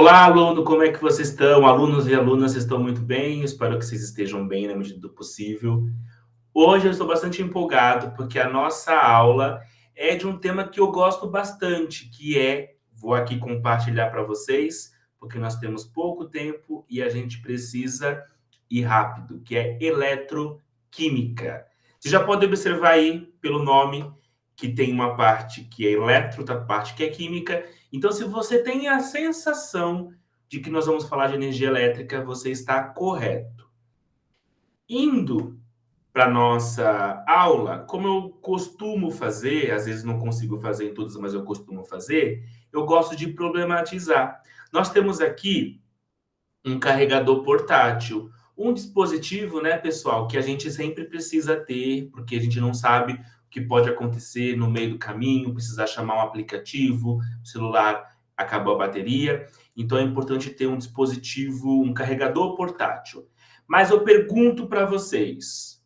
Olá, aluno, como é que vocês estão? Alunos e alunas, vocês estão muito bem? Espero que vocês estejam bem na medida do possível. Hoje eu estou bastante empolgado porque a nossa aula é de um tema que eu gosto bastante, vou aqui compartilhar para vocês, porque nós temos pouco tempo e a gente precisa ir rápido, que é eletroquímica. Você já pode observar aí pelo nome que tem uma parte que é eletro, outra parte que é química. Então, se você tem a sensação de que nós vamos falar de energia elétrica, você está correto. Indo para nossa aula, como eu costumo fazer, às vezes não consigo fazer em todas, mas eu costumo fazer, eu gosto de problematizar. Nós temos aqui um carregador portátil, um dispositivo, né, pessoal, que a gente sempre precisa ter, porque a gente não sabe o que pode acontecer no meio do caminho, precisar chamar um aplicativo, o celular acabou a bateria, então é importante ter um dispositivo, um carregador portátil. Mas eu pergunto para vocês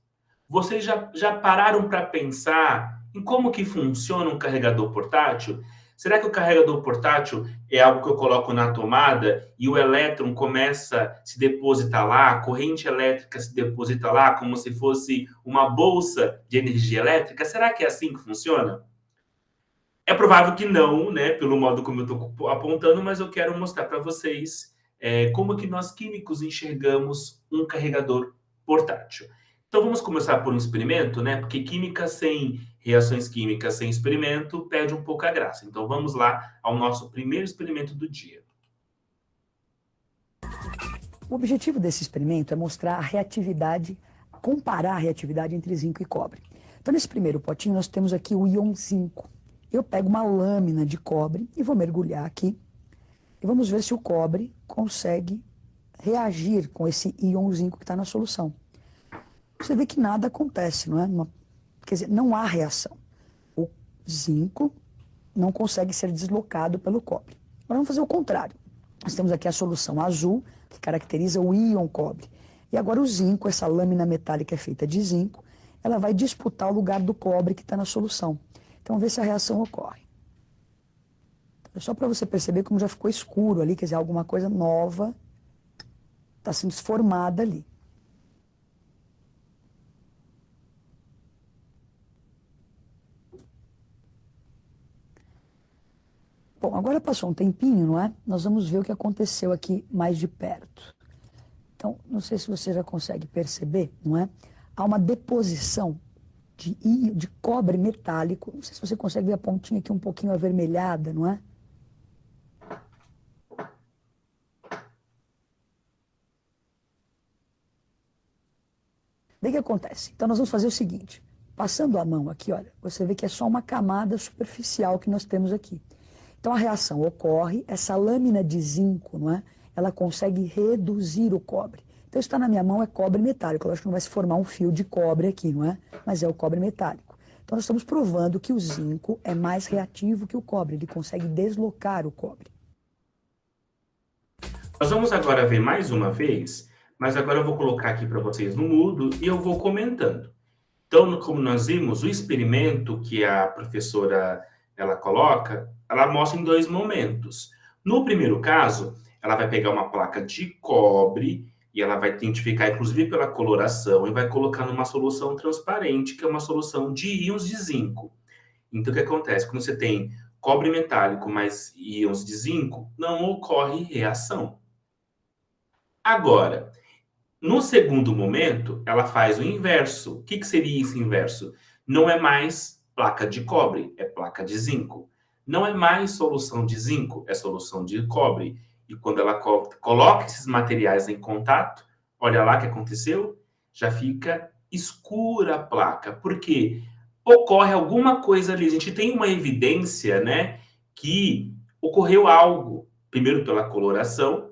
já pararam para pensar em como que funciona um carregador portátil? Será que o carregador portátil é algo que eu coloco na tomada e o elétron começa a se depositar lá, a corrente elétrica se deposita lá como se fosse uma bolsa de energia elétrica? Será que é assim que funciona? É provável que não, né, pelo modo como eu estou apontando, mas eu quero mostrar para vocês como que nós químicos enxergamos um carregador portátil. Então vamos começar por um experimento, né? Porque química sem reações químicas sem experimento perde um pouco a graça. Então vamos lá ao nosso primeiro experimento do dia. O objetivo desse experimento é mostrar a reatividade, comparar a reatividade entre zinco e cobre. Então, nesse primeiro potinho, nós temos aqui o íon zinco. Eu pego uma lâmina de cobre e vou mergulhar aqui. E vamos ver se o cobre consegue reagir com esse íon zinco que está na solução. Você vê que nada acontece, não é? Quer dizer, não há reação. O zinco não consegue ser deslocado pelo cobre. Agora vamos fazer o contrário. Nós temos aqui a solução azul, que caracteriza o íon cobre. E agora o zinco, essa lâmina metálica é feita de zinco, ela vai disputar o lugar do cobre que está na solução. Então, vamos ver se a reação ocorre. É só para você perceber como já ficou escuro ali, quer dizer, alguma coisa nova está sendo formada ali. Bom, agora passou um tempinho, não é? Nós vamos ver o que aconteceu aqui mais de perto. Então, não sei se você já consegue perceber, não é? Há uma deposição de cobre metálico. Não sei se você consegue ver a pontinha aqui um pouquinho avermelhada, não é? Daí o que acontece? Então nós vamos fazer o seguinte, passando a mão aqui, olha, você vê que é só uma camada superficial que nós temos aqui. Então a reação ocorre, essa lâmina de zinco, não é? Ela consegue reduzir o cobre. Então está na minha mão é cobre metálico, eu acho que não vai se formar um fio de cobre aqui, não é? Mas é o cobre metálico. Então nós estamos provando que o zinco é mais reativo que o cobre, ele consegue deslocar o cobre. Nós vamos agora ver mais uma vez, mas agora eu vou colocar aqui para vocês no mudo e eu vou comentando. Então, como nós vimos, o experimento que a professora ela coloca, ela mostra em dois momentos. No primeiro caso, ela vai pegar uma placa de cobre e ela vai identificar, inclusive pela coloração, e vai colocar numa solução transparente, que é uma solução de íons de zinco. Então, o que acontece? Quando você tem cobre metálico mais íons de zinco, não ocorre reação. Agora, no segundo momento, ela faz o inverso. O que seria esse inverso? Não é mais placa de cobre, é placa de zinco. Não é mais solução de zinco, é solução de cobre. E quando ela coloca esses materiais em contato, olha lá o que aconteceu, já fica escura a placa. Por quê? Ocorre alguma coisa ali. A gente tem uma evidência, né, que ocorreu algo. Primeiro pela coloração,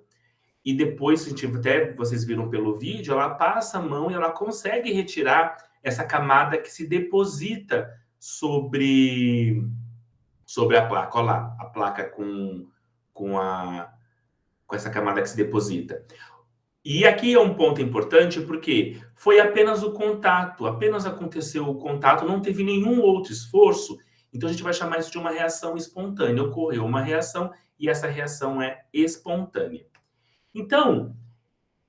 e depois, até vocês viram pelo vídeo, ela passa a mão e ela consegue retirar essa camada que se deposita sobre a placa. Olha lá, a placa com essa camada que se deposita. E aqui é um ponto importante porque foi apenas o contato, apenas aconteceu o contato, não teve nenhum outro esforço, então a gente vai chamar isso de uma reação espontânea. Ocorreu uma reação e essa reação é espontânea. Então,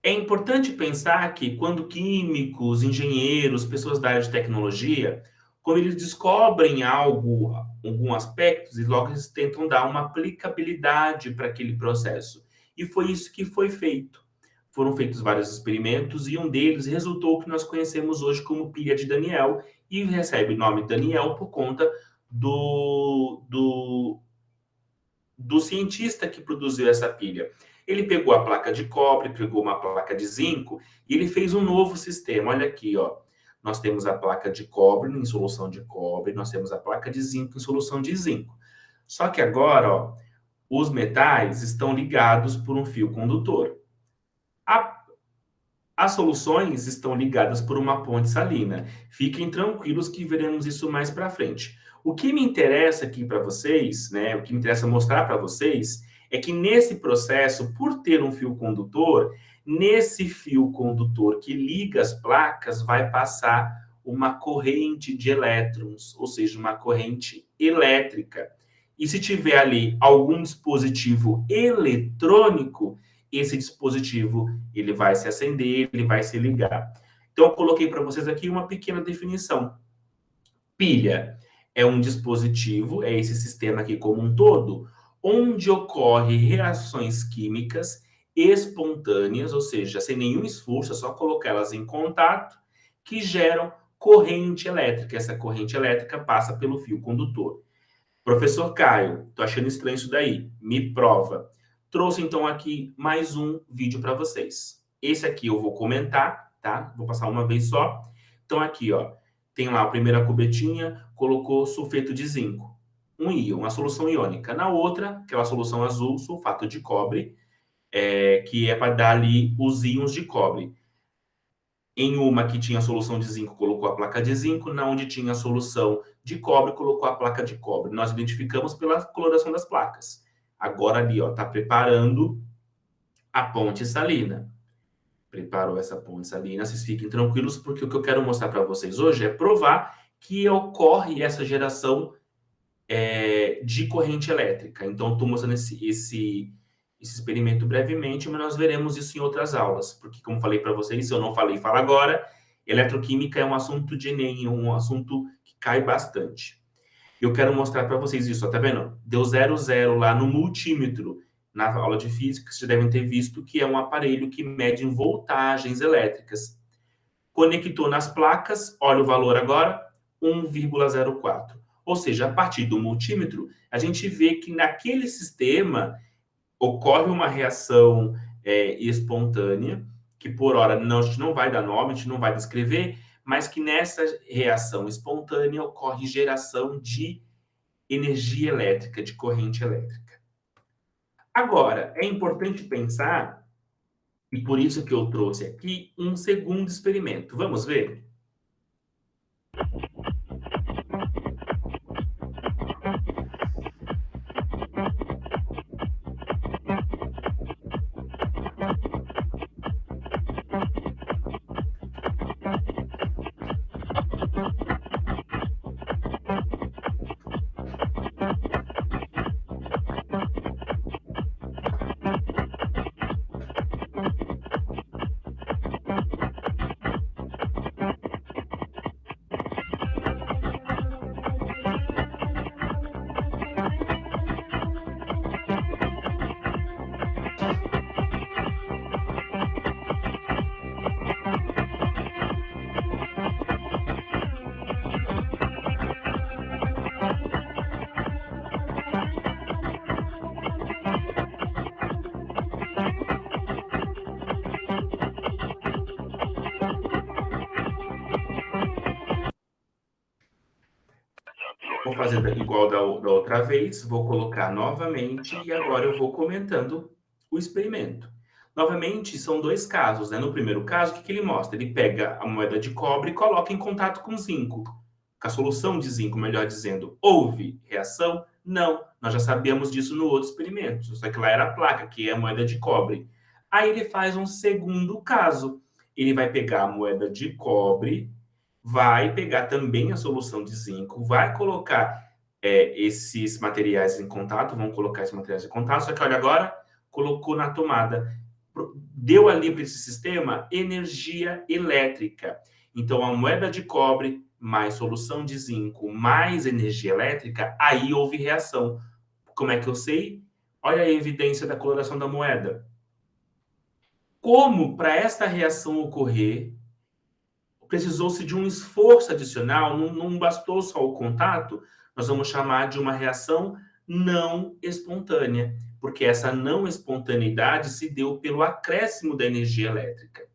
é importante pensar que quando químicos, engenheiros, pessoas da área de tecnologia, quando eles descobrem algo, algum aspecto, e logo eles tentam dar uma aplicabilidade para aquele processo. E foi isso que foi feito. Foram feitos vários experimentos e um deles resultou o que nós conhecemos hoje como pilha de Daniel e recebe o nome Daniel por conta do cientista que produziu essa pilha. Ele pegou a placa de cobre, pegou uma placa de zinco e ele fez um novo sistema. Olha aqui, ó. Nós temos a placa de cobre em solução de cobre, nós temos a placa de zinco em solução de zinco. Só que agora, ó, os metais estão ligados por um fio condutor. As soluções estão ligadas por uma ponte salina. Fiquem tranquilos que veremos isso mais para frente. O que me interessa aqui para vocês, né, o que me interessa mostrar para vocês, é que nesse processo, por ter um fio condutor, nesse fio condutor que liga as placas, vai passar uma corrente de elétrons, ou seja, uma corrente elétrica. E se tiver ali algum dispositivo eletrônico, esse dispositivo ele vai se acender, ele vai se ligar. Então, eu coloquei para vocês aqui uma pequena definição. Pilha é um dispositivo, é esse sistema aqui como um todo, onde ocorrem reações químicas espontâneas, ou seja, sem nenhum esforço, é só colocá-las em contato, que geram corrente elétrica. Essa corrente elétrica passa pelo fio condutor. Professor Caio, tô achando estranho isso daí, me prova. Trouxe então aqui mais um vídeo para vocês. Esse aqui eu vou comentar, tá? Vou passar uma vez só. Então aqui, ó, tem lá a primeira cubetinha, colocou sulfeto de zinco, um íon, uma solução iônica. Na outra, aquela solução azul, sulfato de cobre, que é para dar ali os íons de cobre. Em uma que tinha solução de zinco, colocou a placa de zinco. Na onde tinha solução de cobre, colocou a placa de cobre. Nós identificamos pela coloração das placas. Agora ali, ó, tá preparando a ponte salina. Preparou essa ponte salina, vocês fiquem tranquilos, porque o que eu quero mostrar para vocês hoje é provar que ocorre essa geração de corrente elétrica. Então, estou mostrando esse experimento brevemente, mas nós veremos isso em outras aulas, porque, como falei para vocês, se eu não falei, falo agora, eletroquímica é um assunto de Enem, um assunto que cai bastante. Eu quero mostrar para vocês isso, ó, tá vendo? Deu 0,0 lá no multímetro. Na aula de física, vocês devem ter visto que é um aparelho que mede voltagens elétricas. Conectou nas placas, olha o valor agora, 1,04. Ou seja, a partir do multímetro, a gente vê que naquele sistema ocorre uma reação espontânea, que por hora não, a gente não vai dar nome, a gente não vai descrever, mas que nessa reação espontânea ocorre geração de energia elétrica, de corrente elétrica. Agora, é importante pensar, e por isso que eu trouxe aqui, um segundo experimento. Vamos ver? Vou fazer igual da outra vez, vou colocar novamente e agora eu vou comentando o experimento. Novamente, são dois casos, né? No primeiro caso, o que ele mostra? Ele pega a moeda de cobre e coloca em contato com zinco, com a solução de zinco, melhor dizendo. Houve reação? Não. Nós já sabíamos disso no outro experimento, só que lá era a placa, que é a moeda de cobre. Aí ele faz um segundo caso. Ele vai pegar a moeda de cobre, vai pegar também a solução de zinco, vai colocar esses materiais em contato, vamos colocar esses materiais em contato, só que olha agora, colocou na tomada, deu ali para esse sistema energia elétrica. Então, a moeda de cobre mais solução de zinco mais energia elétrica, aí houve reação. Como é que eu sei? Olha a evidência da coloração da moeda. Como para esta reação ocorrer, precisou-se de um esforço adicional, não bastou só o contato, nós vamos chamar de uma reação não espontânea, porque essa não espontaneidade se deu pelo acréscimo da energia elétrica.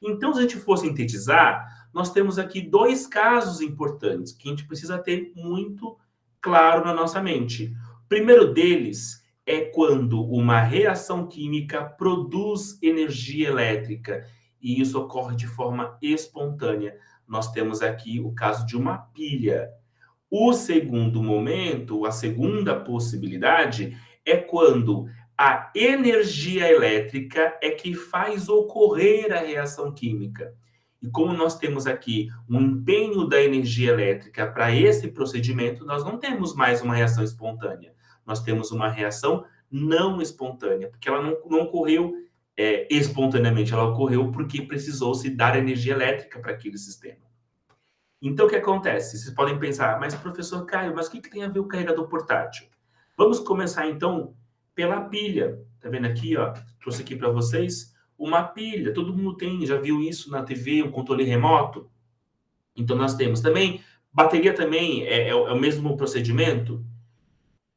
Então, se a gente for sintetizar, nós temos aqui dois casos importantes que a gente precisa ter muito claro na nossa mente. O primeiro deles é quando uma reação química produz energia elétrica e isso ocorre de forma espontânea. Nós temos aqui o caso de uma pilha. O segundo momento, a segunda possibilidade, é quando a energia elétrica é que faz ocorrer a reação química. E como nós temos aqui um empenho da energia elétrica para esse procedimento, nós não temos mais uma reação espontânea. Nós temos uma reação não espontânea, porque ela não ocorreu espontaneamente, ela ocorreu porque precisou-se dar energia elétrica para aquele sistema. Então, o que acontece? Vocês podem pensar, mas professor Caio, mas o que tem a ver o carregador portátil? Vamos começar, então, pela pilha. Tá vendo aqui, ó? Trouxe aqui para vocês uma pilha. Todo mundo tem, já viu isso na TV, um controle remoto. Então, nós temos também, bateria também é o mesmo procedimento.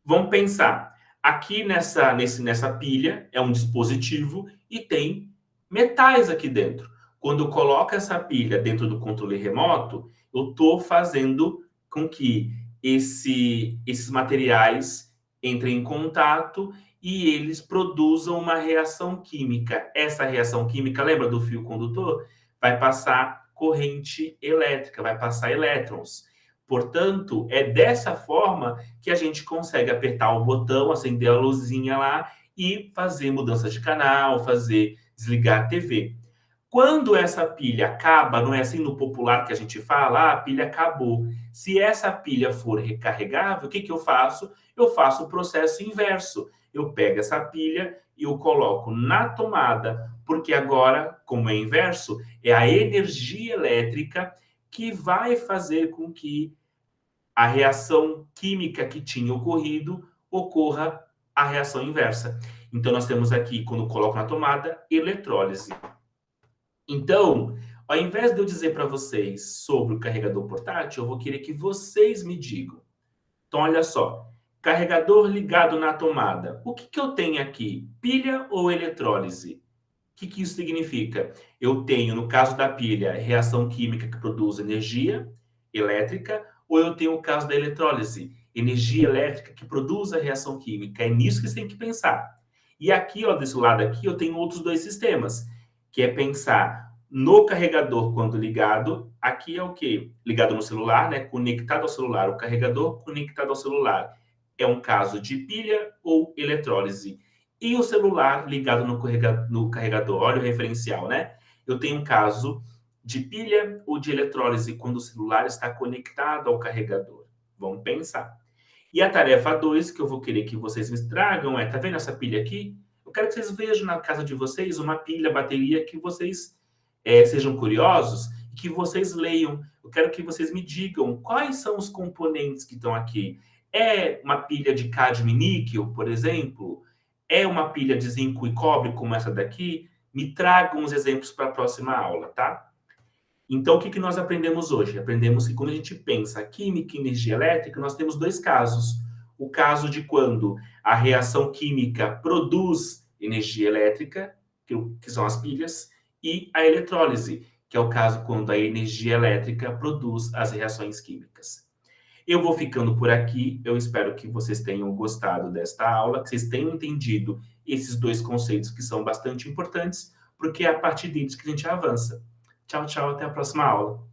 Vamos pensar, aqui nessa pilha é um dispositivo e tem metais aqui dentro. Quando eu coloco essa pilha dentro do controle remoto, eu estou fazendo com que esses materiais entrem em contato e eles produzam uma reação química. Essa reação química, lembra do fio condutor? Vai passar corrente elétrica, vai passar elétrons. Portanto, é dessa forma que a gente consegue apertar o botão, acender a luzinha lá e fazer mudança de canal, fazer desligar a TV. Quando essa pilha acaba, não é assim no popular que a gente fala, a pilha acabou. Se essa pilha for recarregável, o que eu faço? Eu faço o processo inverso. Eu pego essa pilha e eu coloco na tomada, porque agora, como é inverso, é a energia elétrica que vai fazer com que a reação química que tinha ocorrido ocorra a reação inversa. Então, nós temos aqui, quando coloco na tomada, eletrólise. Então, ao invés de eu dizer para vocês sobre o carregador portátil, eu vou querer que vocês me digam. Então, olha só. Carregador ligado na tomada. O que eu tenho aqui? Pilha ou eletrólise? O que isso significa? Eu tenho, no caso da pilha, reação química que produz energia elétrica, ou eu tenho o caso da eletrólise, energia elétrica que produz a reação química. É nisso que você tem que pensar. E aqui, ó, desse lado aqui, eu tenho outros dois sistemas, que é pensar no carregador quando ligado. Aqui é o quê? Ligado no celular, né? Conectado ao celular. O carregador conectado ao celular. É um caso de pilha ou eletrólise. E o celular ligado no carregador. Olha o referencial, né? Eu tenho um caso de pilha ou de eletrólise quando o celular está conectado ao carregador. Vamos pensar. E a tarefa 2 que eu vou querer que vocês me tragam é, tá vendo essa pilha aqui? Eu quero que vocês vejam na casa de vocês uma pilha, bateria, que vocês sejam curiosos e que vocês leiam. Eu quero que vocês me digam quais são os componentes que estão aqui. É uma pilha de cádmio e níquel, por exemplo? É uma pilha de zinco e cobre, como essa daqui? Me tragam os exemplos para a próxima aula, tá? Então, o que nós aprendemos hoje? Aprendemos que quando a gente pensa química e energia elétrica, nós temos dois casos. O caso de quando a reação química produz energia elétrica, que são as pilhas, e a eletrólise, que é o caso quando a energia elétrica produz as reações químicas. Eu vou ficando por aqui. Eu espero que vocês tenham gostado desta aula, que vocês tenham entendido esses dois conceitos que são bastante importantes, porque é a partir deles que a gente avança. Tchau, tchau, até a próxima aula.